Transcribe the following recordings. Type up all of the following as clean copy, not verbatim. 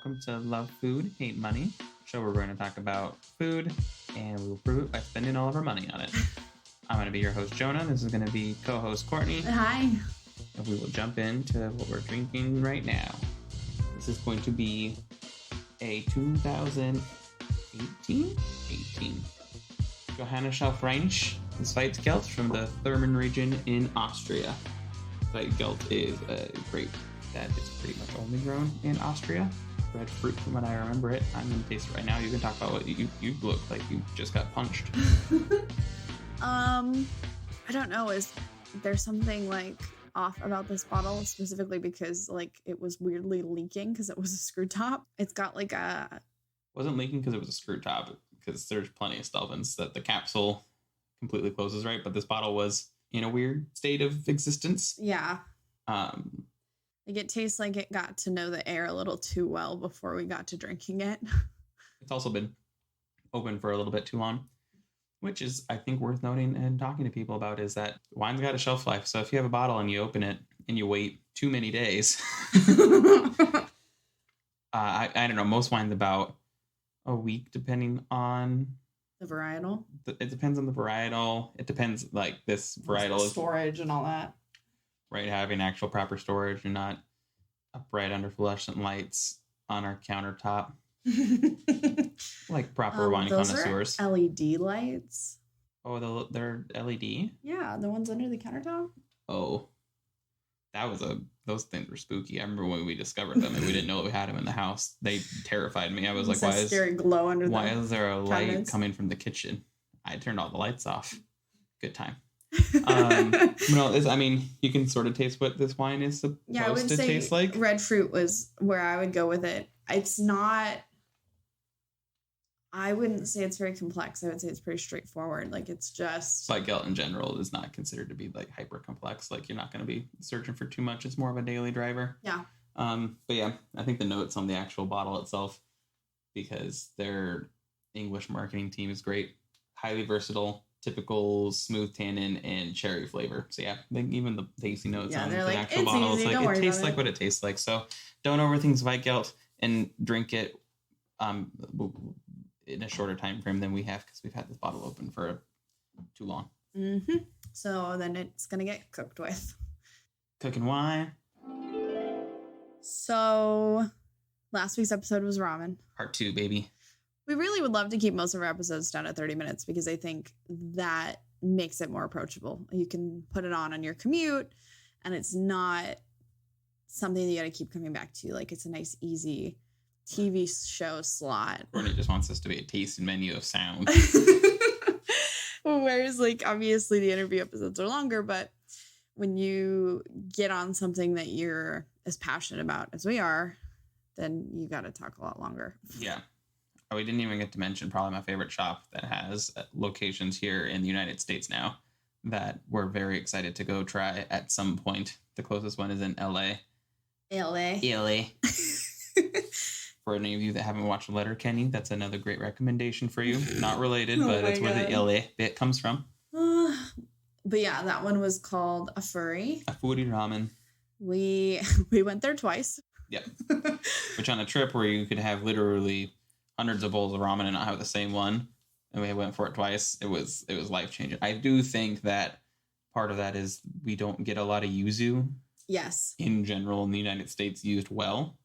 welcome to Love Food, Hate Money, show where we're going to talk about food and we will prove it by spending all of our money on it. I'm going to be your host, Jonah. This is going to be co-host Courtney. Hi. And we will jump into what we're drinking right now. This is going to be a 2018 Johanna Schaufreinch Weizgeld from the Thurman region in Austria. Weizgeld is a grape that is pretty much only grown in Austria. Red fruit from when I remember it. I'm going to taste it right now. You can talk about what you look like you just got punched. I don't know. Is there something like off about this bottle specifically because like it was weirdly leaking because it was a screw top? It's got like a... It wasn't leaking because it was a screw top, because there's plenty of solvents that the capsule completely closes right, but this bottle was in a weird state of existence. Yeah. Like it tastes like it got to know the air a little too well before we got to drinking it. It's also been open for a little bit too long, which is, I think, worth noting and talking to people about, is that wine's got a shelf life. So if you have a bottle and you open it and you wait too many days, I don't know, most wine's about a week depending on the varietal. It depends on the varietal. It depends, like this varietal is storage and all that. Right, having actual proper storage and not bright under fluorescent lights on our countertop. Like proper wine connoisseurs. Are LED lights. Oh, they're LED? Yeah, the ones under the countertop. Oh, those things were spooky. I remember when we discovered them and we didn't know that we had them in the house. They terrified me. I was like, why is there a light coming from the kitchen? I turned all the lights off. Good time. You can sort of taste what this wine is supposed to taste like. Red fruit was where I would go with it. It's not, I wouldn't say it's very complex. I would say it's pretty straightforward. Like it's just Weizgeld in general is not considered to be like hyper complex. Like you're not going to be searching for too much. It's more of a daily driver. Yeah. But yeah, I think the notes on the actual bottle itself, because their English marketing team is great, highly versatile. Typical smooth tannin and cherry flavor. So yeah, I think even the tasty notes on the actual bottle, it's like it tastes like what it tastes like. So don't overthink Weizgeld and drink it in a shorter time frame than we have, because we've had this bottle open for too long. Mm-hmm. So then it's gonna get cooked with. Cooking wine. So last week's episode was ramen. Part 2, baby. We really would love to keep most of our episodes down to 30 minutes because I think that makes it more approachable. You can put it on your commute and it's not something that you got to keep coming back to. Like it's a nice, easy TV show slot. Courtney just wants this to be a tasting menu of sound. Whereas like obviously the interview episodes are longer, but when you get on something that you're as passionate about as we are, then you got to talk a lot longer. Yeah. We didn't even get to mention probably my favorite shop that has locations here in the United States now that we're very excited to go try at some point. The closest one is in LA. LA. For any of you that haven't watched Letterkenny, that's another great recommendation for you. Not related, but it's where the LA bit comes from. But yeah, that one was called A Furry ramen. We went there twice. Yeah. Which on a trip where you could have literally hundreds of bowls of ramen and not have the same one, and we went for it twice, it was life-changing. I do think that part of that is we don't get a lot of yuzu. Yes. In general in the United States used well.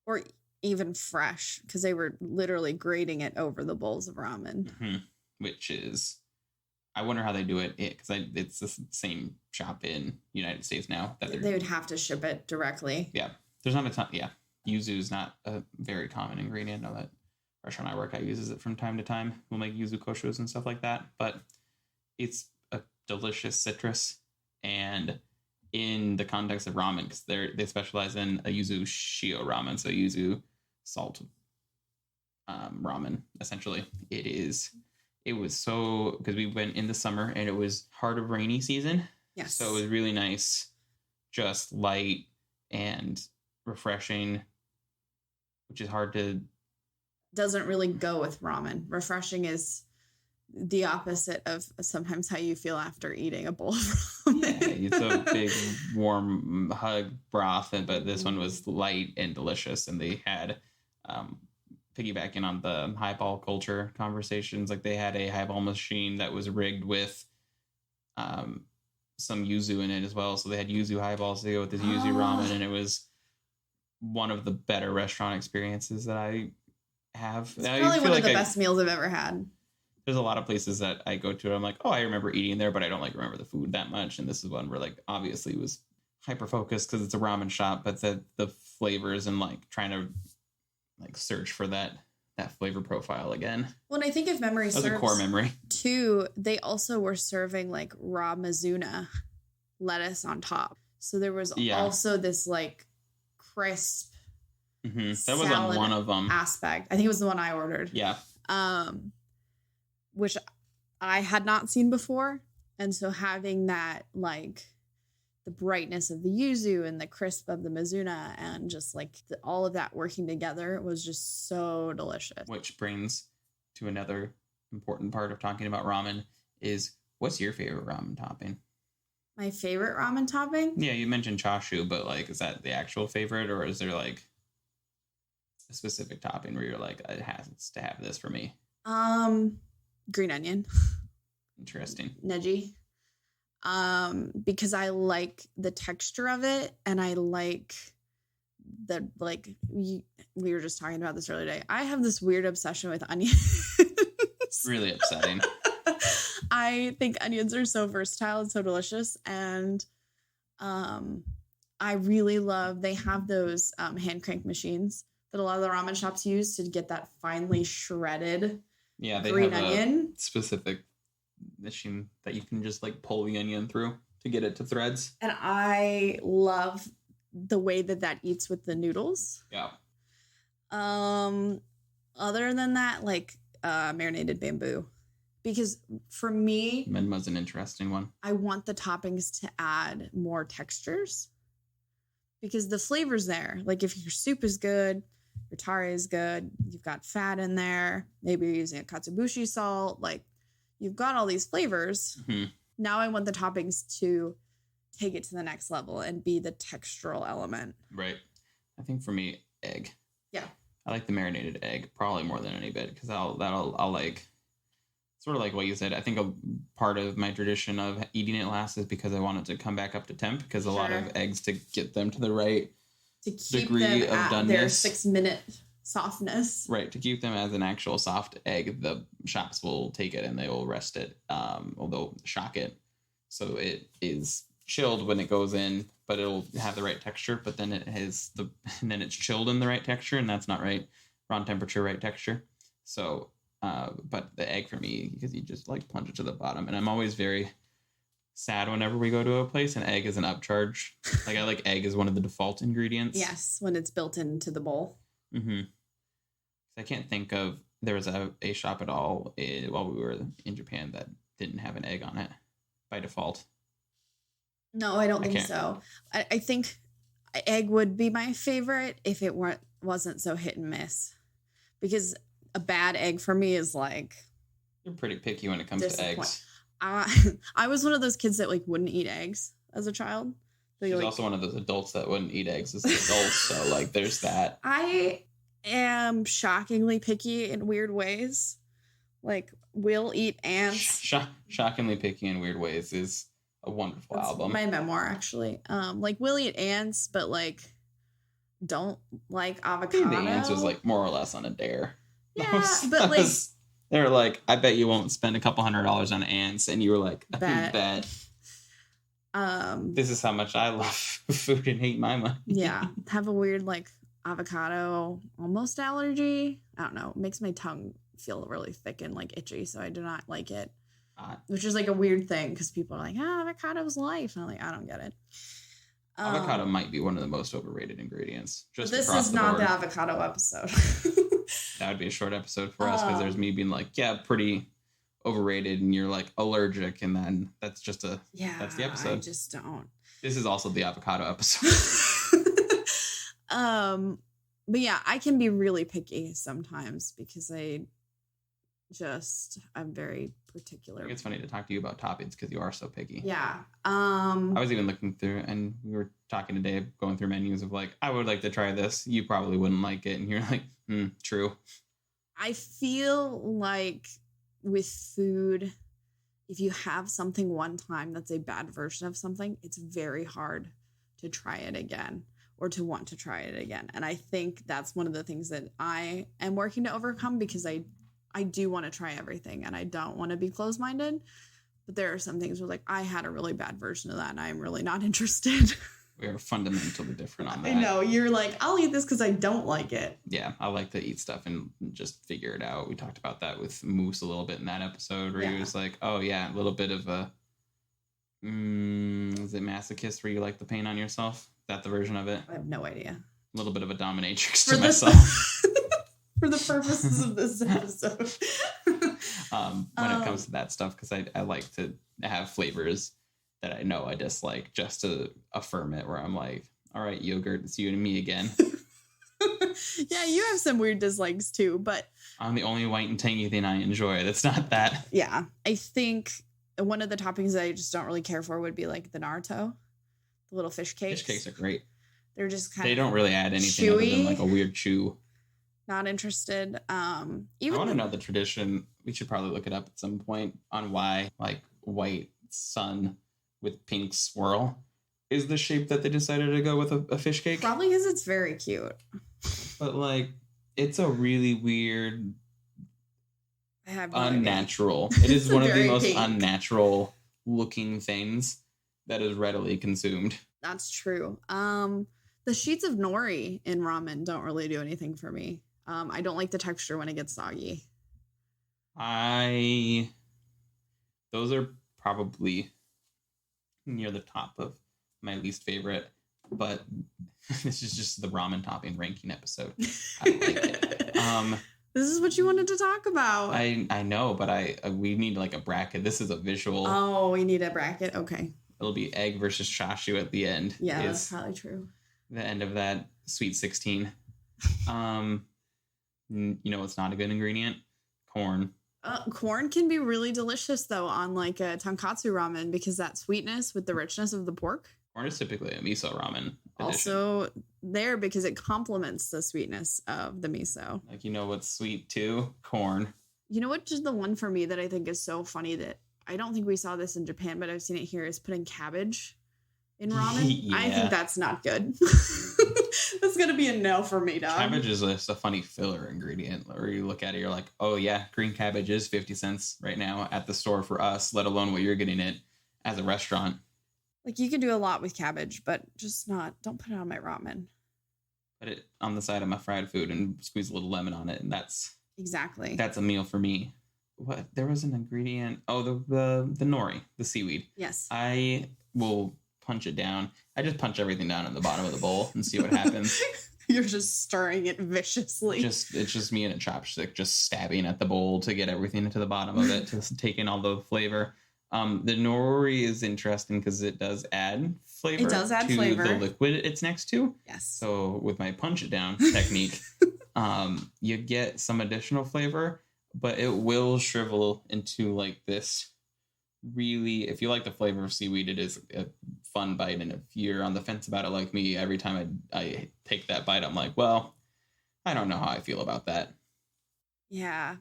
Or even fresh, because they were literally grating it over the bowls of ramen. Mm-hmm. Which is, I wonder how they do it, because it's the same shop in United States now. They would have to ship it directly. Yeah. There's not a ton, yeah. Yuzu is not a very common ingredient. I know that restaurant I work at uses it from time to time. We'll make yuzu koshus and stuff like that, but it's a delicious citrus. And in the context of ramen, because they specialize in a yuzu shio ramen, so yuzu salt ramen. Essentially, it was so, because we went in the summer and it was heart of rainy season. Yes. So it was really nice, just light and refreshing, which is hard to. Doesn't really go with ramen. Refreshing is the opposite of sometimes how you feel after eating a bowl of ramen. Yeah, it's a big warm hug broth, but this one was light and delicious, and they had piggybacking on the highball culture conversations, like they had a highball machine that was rigged with some yuzu in it as well. So they had yuzu highballs to go with this yuzu ramen, and it was one of the better restaurant experiences that I have. It's probably one of the best meals I've ever had. There's a lot of places that I go to and I'm like, oh, I remember eating there, but I don't like remember the food that much. And this is one where like obviously it was hyper focused because it's a ramen shop, but the flavors and like trying to like search for that flavor profile again. Well, and I think if memory serves, a core memory too, they also were serving like raw Mizuna lettuce on top. So there was also this like crisp. Mm-hmm. That was on one of them aspect. I think it was the one I ordered. Yeah. Which I had not seen before. And so having that like the brightness of the yuzu and the crisp of the Mizuna and just like all of that working together was just so delicious. Which brings to another important part of talking about ramen is, what's your favorite ramen topping? My favorite ramen topping? Yeah, you mentioned chashu, but like, is that the actual favorite, or is there like a specific topping where you're like, it has to have this for me? Green onion. Interesting. Neji. Because I like the texture of it, and I like the like we were just talking about this earlier today. I have this weird obsession with onions. Really upsetting. I think onions are so versatile and so delicious, and I really love. They have those hand crank machines that a lot of the ramen shops use to get that finely shredded. Yeah, they green have onion. A specific machine that you can just like pull the onion through to get it to threads. And I love the way that eats with the noodles. Yeah. Other than that, like marinated bamboo, because for me, Menma's an interesting one. I want the toppings to add more textures because the flavor's there. Like if your soup is good, your tare is good, you've got fat in there, maybe you're using a katsuobushi salt, like you've got all these flavors. Mm-hmm. Now I want the toppings to take it to the next level and be the textural element. Right. I think for me, egg. Yeah. I like the marinated egg probably more than any bit because I'll like sort of like what you said. I think a part of my tradition of eating it last is because I want it to come back up to temp, because a lot of eggs, to get them to the right to keep degree them of at doneness, their 6-minute softness. Right, to keep them as an actual soft egg, the shops will take it and they will rest it, or they'll shock it so it is chilled when it goes in, but it'll have the right texture. But then then it's chilled in the right texture, and that's not right. Wrong temperature, right texture. So, but the egg for me, because you just like plunge it to the bottom, and I'm always very sad whenever we go to a place and egg is an upcharge. Like I like egg as one of the default ingredients. Yes, when it's built into the bowl. Mm-hmm. I can't think of there was a shop at all while we were in Japan that didn't have an egg on it by default. No, I don't think so. I think egg would be my favorite if it wasn't so hit and miss, because a bad egg for me is like, you're pretty picky when it comes to eggs. I was one of those kids that like wouldn't eat eggs as a child. She's also one of those adults that wouldn't eat eggs as adults. So like there's that. I am shockingly picky in weird ways. Like will eat ants. Shockingly picky in weird ways is a wonderful album. My memoir, actually. Like will eat ants, but like don't like avocado. The ants was like more or less on a dare. Yeah, but like they were like, I bet you won't spend a couple $100 on ants, and you were like, bet. This is how much I love food and hate my money. Yeah, have a weird like avocado almost allergy. I don't know. It makes my tongue feel really thick and like itchy, so I do not like it. Which is like a weird thing because people are like, avocado's life. And I'm like, I don't get it. Avocado might be one of the most overrated ingredients. Just this is not the avocado episode. That would be a short episode for us because there's me being like, yeah, pretty overrated, and you're like allergic, and then that's just that's the episode. I just don't. This is also the avocado episode. But yeah, I can be really picky sometimes because I'm very particular. I think it's funny to talk to you about toppings because you are so picky. Yeah. I was even looking through, and we were talking today, going through menus of like, I would like to try this. You probably wouldn't like it, and you're like, True. I feel like with food, if you have something one time that's a bad version of something, it's very hard to try it again or to want to try it again. And I think that's one of the things that I am working to overcome, because I do want to try everything and I don't want to be closed-minded. But there are some things where, like, I had a really bad version of that and I'm really not interested. We are fundamentally different on that. I know. You're like, I'll eat this because I don't like it. Yeah, I like to eat stuff and just figure it out. We talked about that with Moose a little bit in that episode where he was like, oh, yeah, a little bit of a... is it masochist where you like the pain on yourself? Is that the version of it? I have no idea. A little bit of a dominatrix to myself. For the purposes of this episode. When it comes to that stuff, because I like to have flavors that I know I dislike just to affirm it, where I'm like, all right, yogurt, it's you and me again. Yeah, you have some weird dislikes too, but I'm the only white and tangy thing I enjoy. That's not that. Yeah, I think one of the toppings that I just don't really care for would be like the Naruto, the little fish cakes. Fish cakes are great. They're just kind of... They don't really add anything chewy, other than like a weird chew. Not interested. Even I want to know the tradition. We should probably look it up at some point on why like white sun with pink swirl is the shape that they decided to go with a fish cake. Probably because it's very cute. But like, it's a really weird, I have no unnatural. It is one of the most pink. unnatural looking things that is readily consumed. That's true. The sheets of nori in ramen don't really do anything for me. I don't like the texture when it gets soggy. Those are probably near the top of my least favorite, but this is just the ramen topping ranking episode. I like it. This is what you wanted to talk about. I know, but we need like a bracket. This is a visual. Oh, we need a bracket. Okay. It'll be egg versus chashu at the end. Yeah, that's probably true. The end of that Sweet 16. You know what's not a good ingredient? Corn. Corn can be really delicious, though, on like a tonkatsu ramen, because that sweetness with the richness of the pork. Corn is typically a miso ramen edition. Also there because it complements the sweetness of the miso. Like, you know what's sweet too? Corn. You know what is the one for me that I think is so funny that I don't think we saw this in Japan, but I've seen it here, is putting cabbage in ramen. Yeah. I think that's not good. That's going to be a no for me, dog. Cabbage is just a funny filler ingredient. Where you look at it, you're like, oh yeah, green cabbage is 50 cents right now at the store for us, let alone what you're getting it as a restaurant. Like, you can do a lot with cabbage, but just don't put it on my ramen. Put it on the side of my fried food and squeeze a little lemon on it, and that's a meal for me. What? There was an ingredient. Oh, the nori, the seaweed. Yes. I will punch it down. I just punch everything down in the bottom of the bowl and see what happens. You're just stirring it viciously. It's just me and a chopstick just stabbing at the bowl to get everything into the bottom of it, to take in all the flavor. The nori is interesting because it does add flavor. It does add to flavor. The liquid it's next to. Yes. So with my punch it down technique, you get some additional flavor, but it will shrivel into like this. Really, if you like the flavor of seaweed, it is a fun bite. And if you're on the fence about it like me, every time I take that bite, I'm like, well, I don't know how I feel about that. Yeah.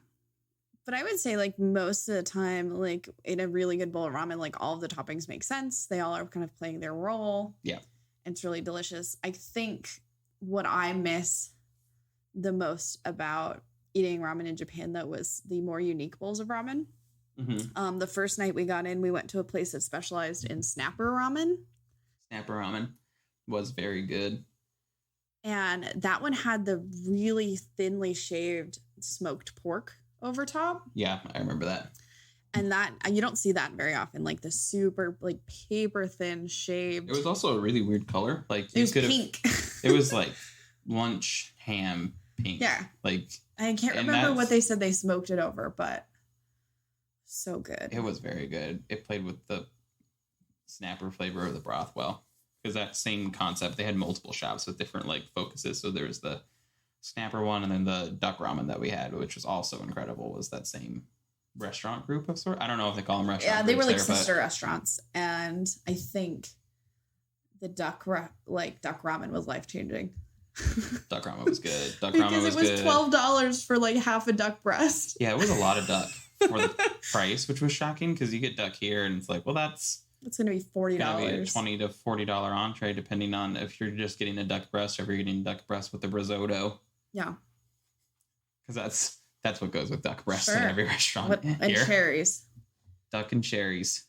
But I would say, like, most of the time, like, in a really good bowl of ramen, like, all of the toppings make sense. They all are kind of playing their role. Yeah. It's really delicious. I think what I miss the most about eating ramen in Japan, though, was the more unique bowls of ramen. Mm-hmm. The first night we got in, we went to a place that specialized in snapper ramen. Snapper ramen was very good. And that one had the really thinly shaved smoked pork over top. Yeah, I remember that. And that, you don't see that very often, like the super, like, paper thin shaved. It was also a really weird color. Like, it was pink. It was like lunch ham pink. Yeah. Like, I can't remember what they said they smoked it over, but so good. It was very good. It played with the snapper flavor of the broth well. Because that same concept, they had multiple shops with different like focuses. So there was the snapper one, and then the duck ramen that we had, which was also incredible, was that same restaurant group of sort. I don't know if they call them restaurants. Yeah, they were like sister restaurants, and I think the duck ramen was life changing. Duck ramen was good. Duck because ramen was good. it was $12 for like half a duck breast. Yeah, it was a lot of duck for the price, which was shocking because you get duck here and it's like, well, that's going to be $40. Gonna be a $20 to $40 entree, depending on if you're just getting a duck breast or if you're getting duck breast with the risotto. Yeah. Because that's what goes with duck breast in every restaurant and here. Cherries. Duck and cherries.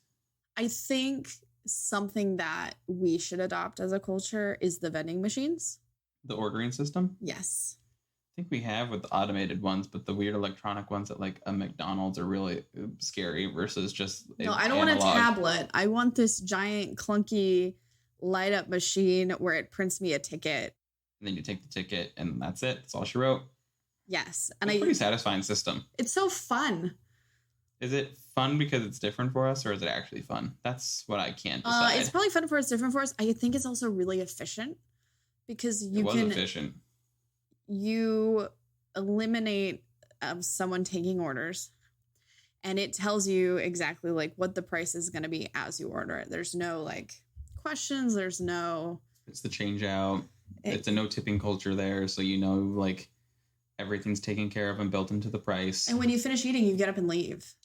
I think something that we should adopt as a culture is the vending machines. The ordering system? Yes. I think we have with the automated ones, but the weird electronic ones at like a McDonald's are really scary versus just no, I don't want a tablet. I want this giant clunky light up machine where it prints me a ticket. And then you take the ticket and that's it. That's all she wrote. Yes. And it's a pretty satisfying system. It's so fun. Is it fun because it's different for us or is it actually fun? That's what I can't decide. It's probably fun for us, different for us. I think it's also really efficient because efficient. You eliminate someone taking orders and it tells you exactly like what the price is going to be as you order it. There's no like questions. It's the change out. It's a no tipping culture there. So, like everything's taken care of and built into the price. And when you finish eating, you get up and leave.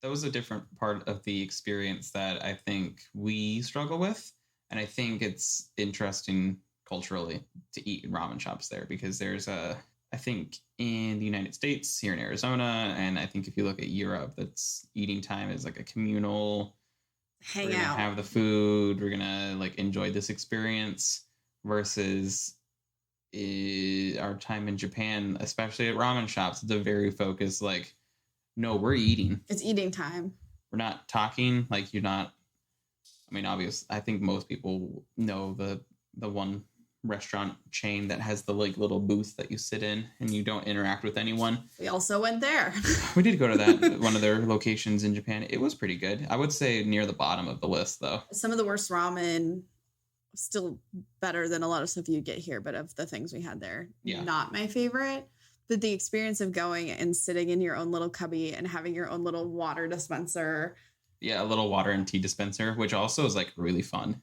That was a different part of the experience that I think we struggle with. And I think it's interesting culturally to eat in ramen shops there because there's I think in the United States, here in Arizona, and I think if you look at Europe, that's eating time is like a communal hang we're gonna out. Have the food. We're gonna like enjoy this experience versus our time in Japan, especially at ramen shops. It's a very focused like, no, we're eating. It's eating time. We're not talking. Like you're not. I mean, obviously, I think most people know the one restaurant chain that has the like little booth that you sit in and you don't interact with anyone. We also went there. We did go to that one of their locations in Japan. It was pretty good. I would say near the bottom of the list though. Some of the worst ramen, still better than a lot of stuff you get here, but of the things we had there, not my favorite. But the experience of going and sitting in your own little cubby and having your own little water dispenser. Yeah, a little water and tea dispenser, which also is like really fun.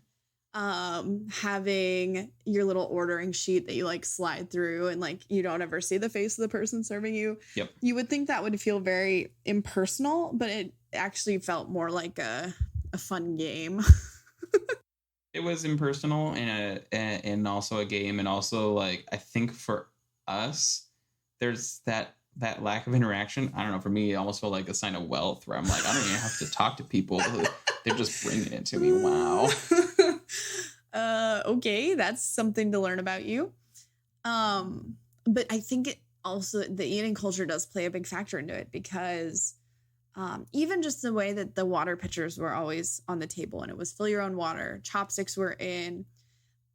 Having your little ordering sheet that you like slide through and like you don't ever see the face of the person serving you. Yep. You would think that would feel very impersonal, but it actually felt more like a fun game. It was impersonal and also a game, and also like I think for us, there's that lack of interaction. I don't know. For me, it almost felt like a sign of wealth, where I'm like, I don't even have to talk to people; they're just bringing it to me. Wow. Okay, that's something to learn about you. But I think it also the eating culture does play a big factor into it because even just the way that the water pitchers were always on the table and it was fill your own water, chopsticks were in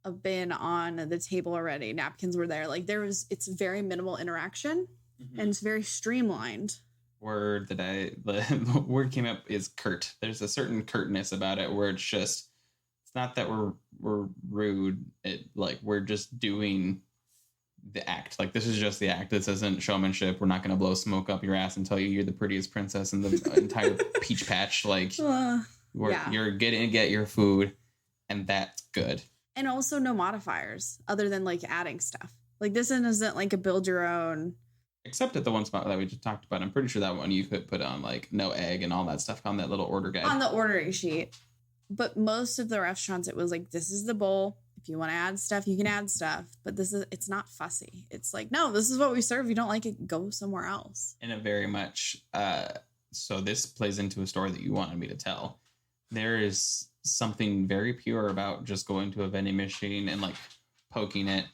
a bin on the table already, napkins were there. Like it's very minimal interaction and it's very streamlined. The word came up is curt. There's a certain curtness about it where it's not that we're rude. We're just doing the act. Like this is just the act. This isn't showmanship. We're not going to blow smoke up your ass and tell you you're the prettiest princess in the entire peach patch. Like you're getting to get your food, and that's good. And also no modifiers other than like adding stuff. Like this isn't like a build your own. Except at the one spot that we just talked about. I'm pretty sure that one you could put on like no egg and all that stuff on that little order guide. On the ordering sheet. But most of the restaurants, it was like, this is the bowl. If you want to add stuff, you can add stuff. But it's not fussy. It's like, no, this is what we serve. If you don't like it, go somewhere else. And it very much, so this plays into a story that you wanted me to tell. There is something very pure about just going to a vending machine and like poking it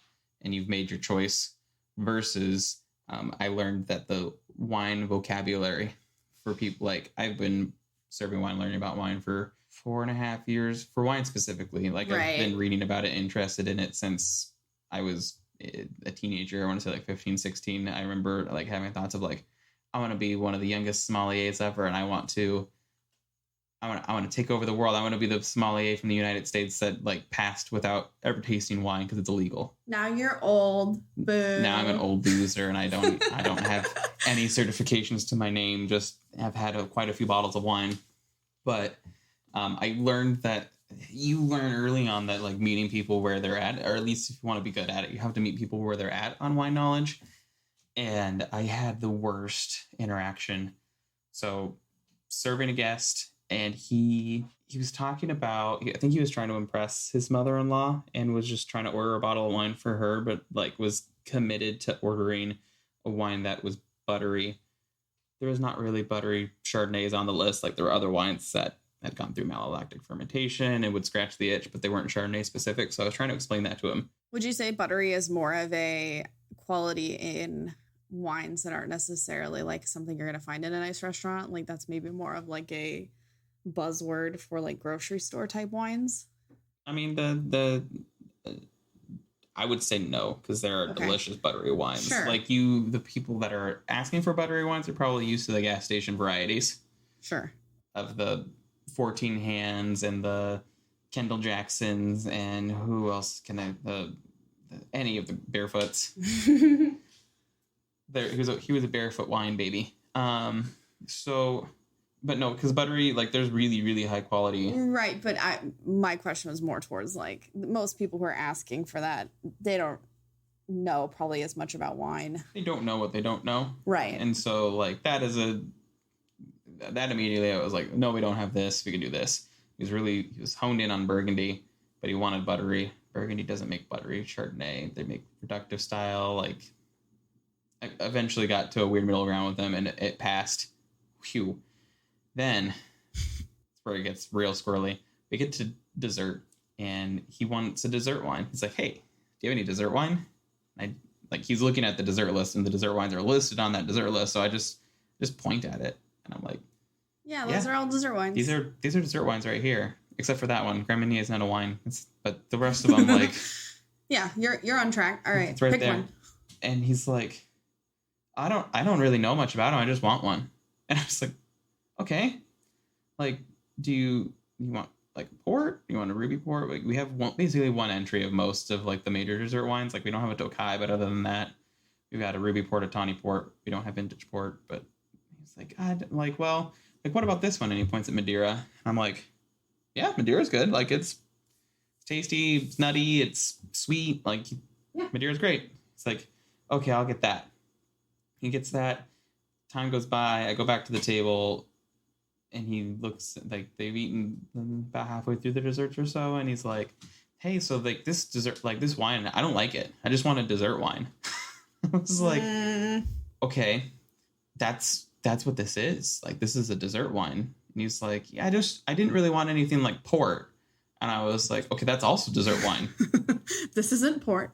and you've made your choice versus I learned that the wine vocabulary for people, like I've been serving wine, learning about wine for 4.5 years for wine specifically. Like I've been reading about it, interested in it since I was a teenager. I want to say like 15, 16. I remember like having thoughts of like, I want to be one of the youngest sommeliers ever. And I want to take over the world. I want to be the sommelier from the United States that like passed without ever tasting wine because it's illegal. Now you're old. Boo. Now I'm an old loser and I don't have any certifications to my name. Just have had quite a few bottles of wine. But I learned that you learn early on that like meeting people where they're at, or at least if you want to be good at it, you have to meet people where they're at on wine knowledge. And I had the worst interaction. So serving a guest, and he was talking about, I think he was trying to impress his mother-in-law and was just trying to order a bottle of wine for her, but like was committed to ordering a wine that was buttery. There was not really buttery Chardonnays on the list. Like there were other wines that had gone through malolactic fermentation and would scratch the itch, but they weren't Chardonnay specific. So I was trying to explain that to him. Would you say buttery is more of a quality in wines that aren't necessarily like something you're going to find in a nice restaurant? Like that's maybe more of like a buzzword for like grocery store type wines? I mean, I would say no, because there are delicious buttery wines. Sure. Like the people that are asking for buttery wines are probably used to the gas station varieties. Sure. Of the 14 Hands and the Kendall Jacksons and who else can any of the Barefoots. He was a barefoot wine baby. But no, because buttery, like there's really, really high quality. Right. But my question was more towards like most people who are asking for that, they don't know probably as much about wine. They don't know what they don't know. Right. And so like that immediately I was like, no, we don't have this. We can do this. He was honed in on Burgundy, but he wanted buttery. Burgundy doesn't make buttery Chardonnay. They make productive style. Like I eventually got to a weird middle ground with them and it passed. Phew. Then it's where it gets real squirrely. We get to dessert, and he wants a dessert wine. He's like, "Hey, do you have any dessert wine?" He's looking at the dessert list, and the dessert wines are listed on that dessert list. So I just point at it, and I'm like, "Yeah, those are all dessert wines. These are dessert wines right here, except for that one. Grand Marnier is not a wine, but the rest of them, like, yeah, you're on track. All right, it's right pick there." one. And he's like, I don't really know much about them. I just want one. And I was like, okay, like, do you want like a port? You want a ruby port? Like, we have basically one entry of most of like the major dessert wines. Like we don't have a Tokai, but other than that, we've got a ruby port, a tawny port. We don't have vintage port. But he's like, what about this one? And he points at Madeira. And I'm like, yeah, Madeira's good. Like it's tasty, it's nutty, it's sweet. Like Madeira's great. It's like, okay, I'll get that. He gets that. Time goes by. I go back to the table. And he looks like they've eaten about halfway through the desserts or so. And he's like, hey, so like this dessert, like this wine, I don't like it. I just want a dessert wine. I was like, okay, that's what this is. Like, this is a dessert wine. And he's like, yeah, I didn't really want anything like port. And I was like, okay, that's also dessert wine. This isn't port.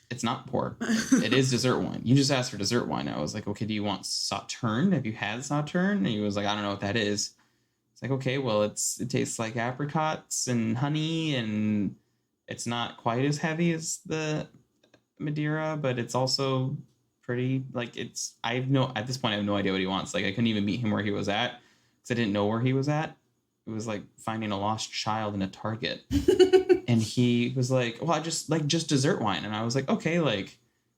It's not port. It is dessert wine. You just asked for dessert wine. I was like, okay, do you want Sauterne? Have you had Sauterne? And he was like, I don't know what that is. It's like, okay, well, it tastes like apricots and honey, and it's not quite as heavy as the Madeira, but it's also pretty, like, at this point, I have no idea what he wants. Like, I couldn't even meet him where he was at because I didn't know where he was at. It was like finding a lost child in a Target. And he was like, well, I just like dessert wine. And I was like, okay, like,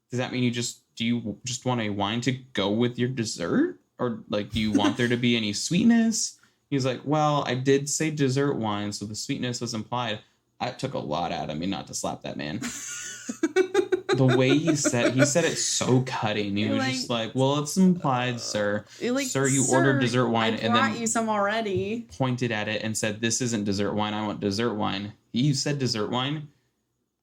does that mean do you just want a wine to go with your dessert? Or like, do you want there to be any sweetness? He's like, well, I did say dessert wine, so the sweetness was implied. It took a lot out of me not to slap that man. The way he said it so cutting. He was like, just like, well, it's implied, sir. Like, sir, you ordered dessert wine and then you some already. Pointed at it and said, this isn't dessert wine. I want dessert wine. You said dessert wine.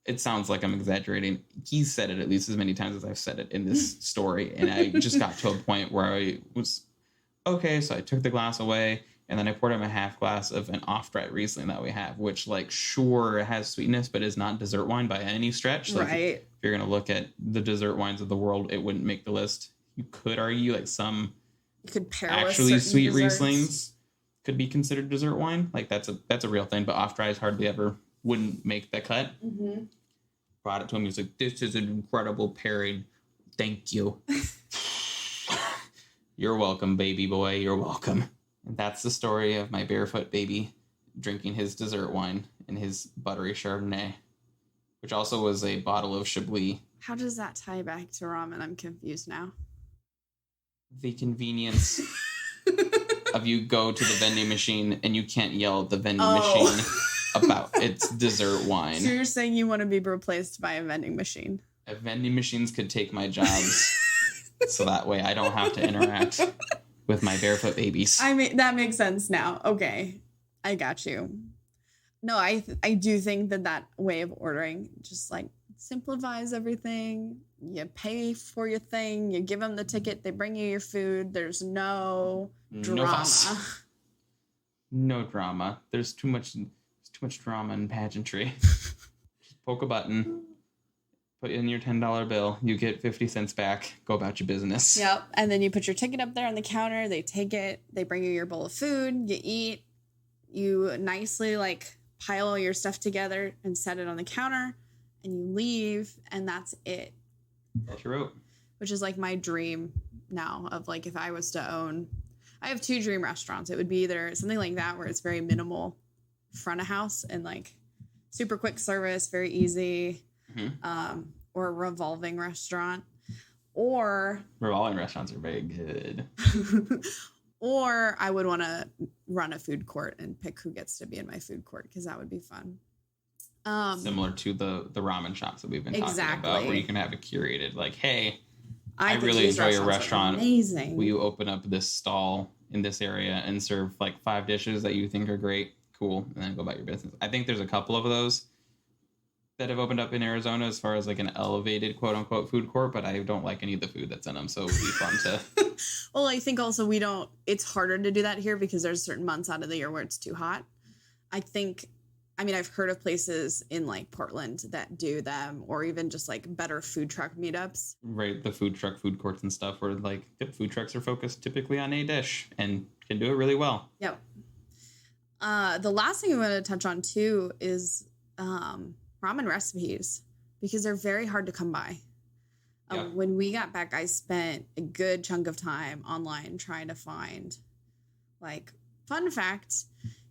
It sounds like I'm exaggerating. He said it at least as many times as I've said it in this story. And I just got to a point where I was, okay, so I took the glass away. And then I poured him a half glass of an off-dry Riesling that we have, which, like, sure, has sweetness, but is not dessert wine by any stretch. Like, right. If you're going to look at the dessert wines of the world, it wouldn't make the list. You could argue, like, some actually sweet desserts. Rieslings could be considered dessert wine. Like, that's a real thing, but off-dries hardly ever wouldn't make the cut. Mm-hmm. Brought it to him. He was like, this is an incredible pairing. Thank you. You're welcome, baby boy. You're welcome. And that's the story of my barefoot baby drinking his dessert wine and his buttery Chardonnay, which also was a bottle of Chablis. How does that tie back to ramen? I'm confused now. The convenience of you go to the vending machine and you can't yell at the vending machine It's dessert wine. So you're saying you want to be replaced by a vending machine? If vending machines could take my jobs, so that way I don't have to interact with my barefoot babies. I mean, that makes sense now. Okay, I got you. No, I do think that way of ordering just like simplifies everything. You pay for your thing, you give them the ticket, they bring you your food. There's no drama. No drama. There's too much drama and pageantry. Just poke a button, put in your $10 bill, you get 50 cents back, go about your business. Yep. And then you put your ticket up there on the counter, they take it, they bring you your bowl of food, you eat, you nicely like pile all your stuff together and set it on the counter, and you leave, and that's it. That's your route. Which is like my dream now of like if I was to own, I have 2 dream restaurants. It would be either something like that where it's very minimal front of house and like super quick service, very easy, or a revolving restaurant, or revolving restaurants are very good. Or I would want to run a food court and pick who gets to be in my food court because that would be fun. Similar to the ramen shops that we've been talking about, where you can have it curated. Like, hey, I really enjoy your restaurant. Amazing. Will you open up this stall in this area and serve like 5 dishes that you think are great? Cool. And then go about your business. I think there's a couple of those that have opened up in Arizona as far as like an elevated quote unquote food court, but I don't like any of the food that's in them. So it would be fun to. Well, I think also it's harder to do that here because there's certain months out of the year where it's too hot. I've heard of places in like Portland that do them, or even just like better food truck meetups. Right. The food courts and stuff where like food trucks are focused typically on a dish and can do it really well. Yep. The last thing I want to touch on too is ramen recipes, because they're very hard to come by. When we got back, I spent a good chunk of time online trying to find, like, fun fact,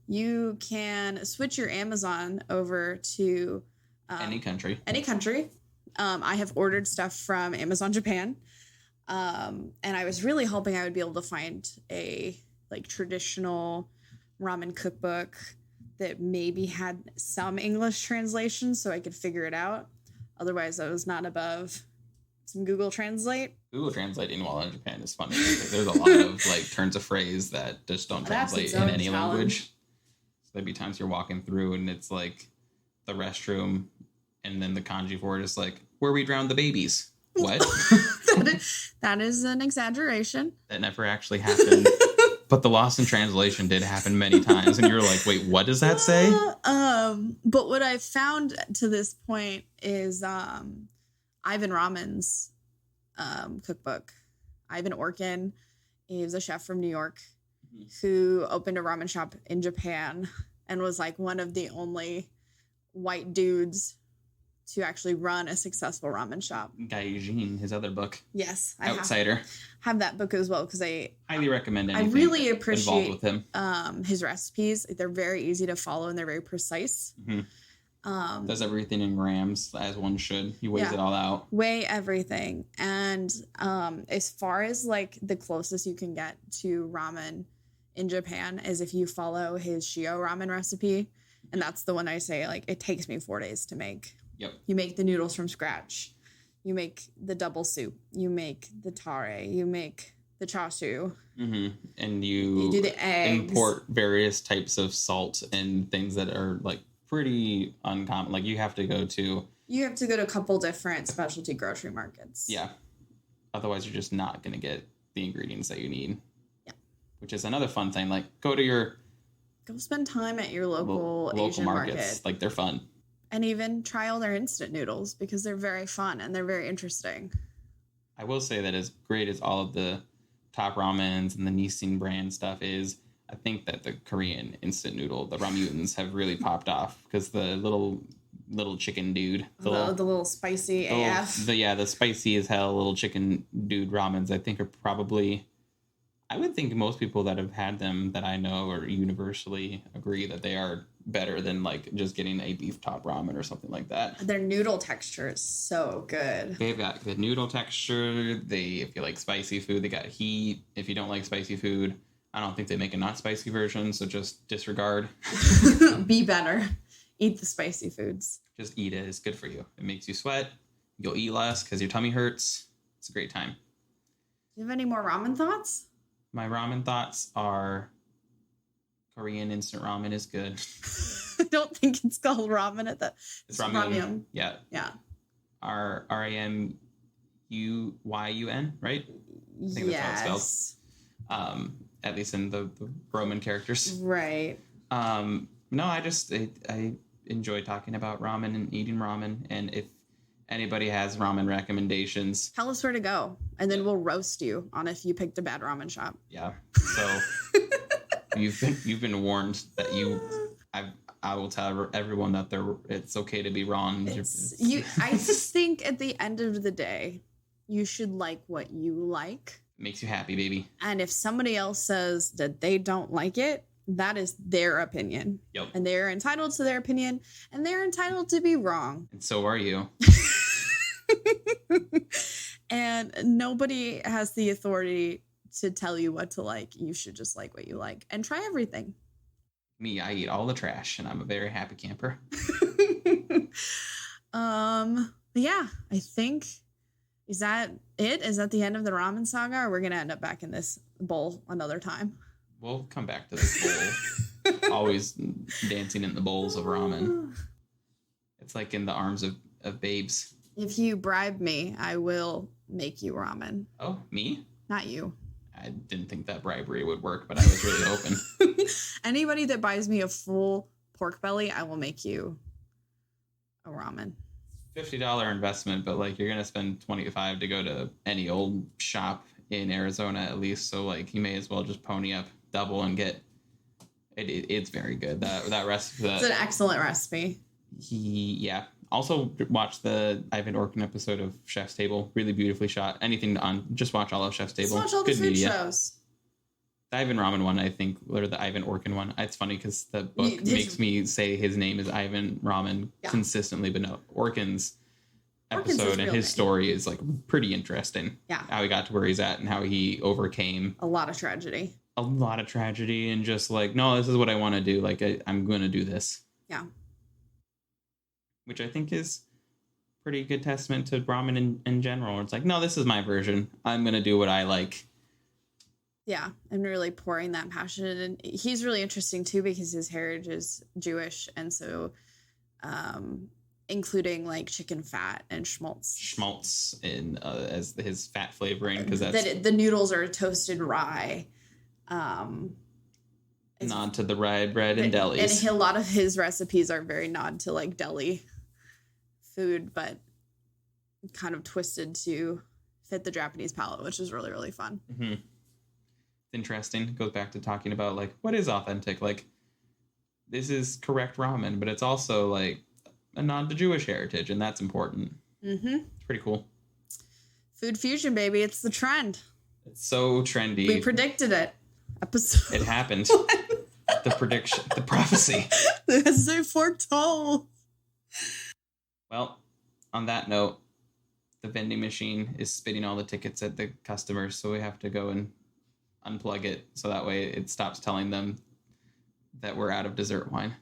you can switch your Amazon over to any country. I have ordered stuff from Amazon Japan, and I was really hoping I would be able to find a like traditional ramen cookbook that maybe had some English translation so I could figure it out. Otherwise, I was not above some Google Translate. Google Translating while in Japan is funny. There's a lot of like turns of phrase that just don't translate in any language. So there'd be times you're walking through and it's like the restroom, and then the kanji for it is like, where we drowned the babies. What? that is an exaggeration. That never actually happened. But the loss in translation did happen many times, and you're like, wait, what does that say? But what I've found to this point is Ivan Ramen's cookbook. Ivan Orkin, he was a chef from New York who opened a ramen shop in Japan and was like one of the only white dudes to actually run a successful ramen shop. Gaijin, his other book. Yes. Outsider. Have that book as well because I highly recommend anything I really appreciate involved with him. His recipes. They're very easy to follow and they're very precise. Mm-hmm. Does everything in grams as one should. He weighs it all out. Weigh everything. And as far as like the closest you can get to ramen in Japan is if you follow his shio ramen recipe. And that's the one I say, like, it takes me 4 days to make. Yep. You make the noodles from scratch. You make the double soup. You make the tare. You make the chashu. Mm-hmm. And you do the eggs. Import various types of salt and things that are like pretty uncommon. Like you have to go to a couple different specialty grocery markets. Yeah. Otherwise, you're just not going to get the ingredients that you need. Yeah. Which is another fun thing. Like go spend time at your local Asian markets. Market. Like they're fun. And even try all their instant noodles because they're very fun and they're very interesting. I will say that as great as all of the top ramens and the Nissin brand stuff is, I think that the Korean instant noodle, the Ramyuns, have really popped off because the little chicken dude, the little spicy AF. The spicy as hell little chicken dude ramens, I think are probably. I would think most people that have had them that I know or universally agree that they are better than like just getting a beef top ramen or something like that. Their noodle texture is so good. They've got the noodle texture. If you like spicy food, they got heat. If you don't like spicy food, I don't think they make a not spicy version, so just disregard. Be better. Eat the spicy foods. Just eat it. It's good for you. It makes you sweat. You'll eat less because your tummy hurts. It's a great time. Do you have any more ramen thoughts? My ramen thoughts are Korean instant ramen is good. I don't think it's called ramen at that. It's ramyun. Yeah. Yeah. RAMUYUN, right? I think that's how it's spelled. At least in the Roman characters. Right. No, I enjoy talking about ramen and eating ramen. And if anybody has ramen recommendations, tell us where to go, and then we'll roast you on if you picked a bad ramen shop. Yeah. So you've been warned that I will tell everyone that it's okay to be wrong. I just think at the end of the day, you should like what you like. Makes you happy, baby. And if somebody else says that they don't like it, that is their opinion. Yep. And they're entitled to their opinion, and they're entitled to be wrong. And so are you. And nobody has the authority to tell you what to like. You should just like what you like and try everything. Me, I eat all the trash, and I'm a very happy camper. Yeah, I think, is that it? Is that the end of the ramen saga, or we're gonna end up back in this bowl another time? We'll come back to this bowl. Always dancing in the bowls of ramen. It's like in the arms of babes. If you bribe me, I will make you ramen. Oh, me? Not you. I didn't think that bribery would work, but I was really hoping. Anybody that buys me a full pork belly, I will make you a ramen. $50 investment, but like you're gonna spend $25 to go to any old shop in Arizona at least. So like you may as well just pony up double and get it. It's very good. That recipe. It's an excellent recipe. Yeah. Also watch the Ivan Orkin episode of Chef's Table. Really beautifully shot. Anything on, just watch all of Chef's Table. Just watch all the food shows. The Ivan Ramen one, I think, or the Ivan Orkin one. It's funny because the book makes me say his name is Ivan Ramen consistently, but no, Orkin's episode and his story is like pretty interesting. Yeah. How he got to where he's at and how he overcame a lot of tragedy. And just like, no, this is what I want to do. Like, I'm going to do this. Yeah. Which I think is pretty good testament to ramen in general. It's like, no, this is my version. I'm going to do what I like. Yeah, and really pouring that passion. And he's really interesting, too, because his heritage is Jewish. And so including like chicken fat and schmaltz. Schmaltz as his fat flavoring. Because that's the noodles are toasted rye. Nod to the rye bread and delis. And a lot of his recipes are very nod to like deli food, but kind of twisted to fit the Japanese palate, which is really, really fun. Mm-hmm. Interesting. It goes back to talking about like what is authentic. Like this is correct ramen, but it's also like a nod to Jewish heritage, and that's important. Mm-hmm. It's pretty cool. Food fusion, baby. It's the trend. It's so trendy. We predicted it. Episode. It happened. The prediction, the prophecy. As they foretold. Well, on that note, the vending machine is spitting all the tickets at the customers, so we have to go and unplug it so that way it stops telling them that we're out of dessert wine.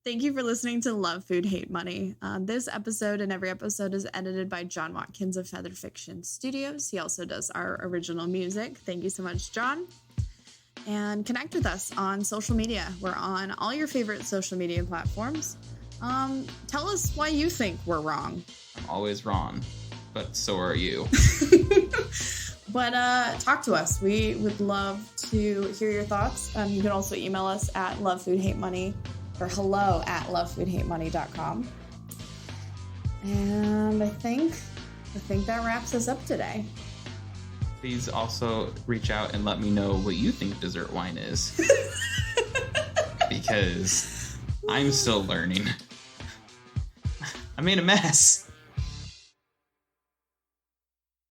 Thank you for listening to Love, Food, Hate Money. This episode and every episode is edited by John Watkins of Feather Fiction Studios. He also does our original music. Thank you so much, John. And connect with us on social media. We're on all your favorite social media platforms. Tell us why you think we're wrong. I'm always wrong, but so are you. But talk to us. We would love to hear your thoughts. You can also email us at lovefoodhatemoney or hello@lovefoodhatemoney.com. And I think that wraps us up today. Please also reach out and let me know what you think dessert wine is. Because I'm still learning. I made a mess.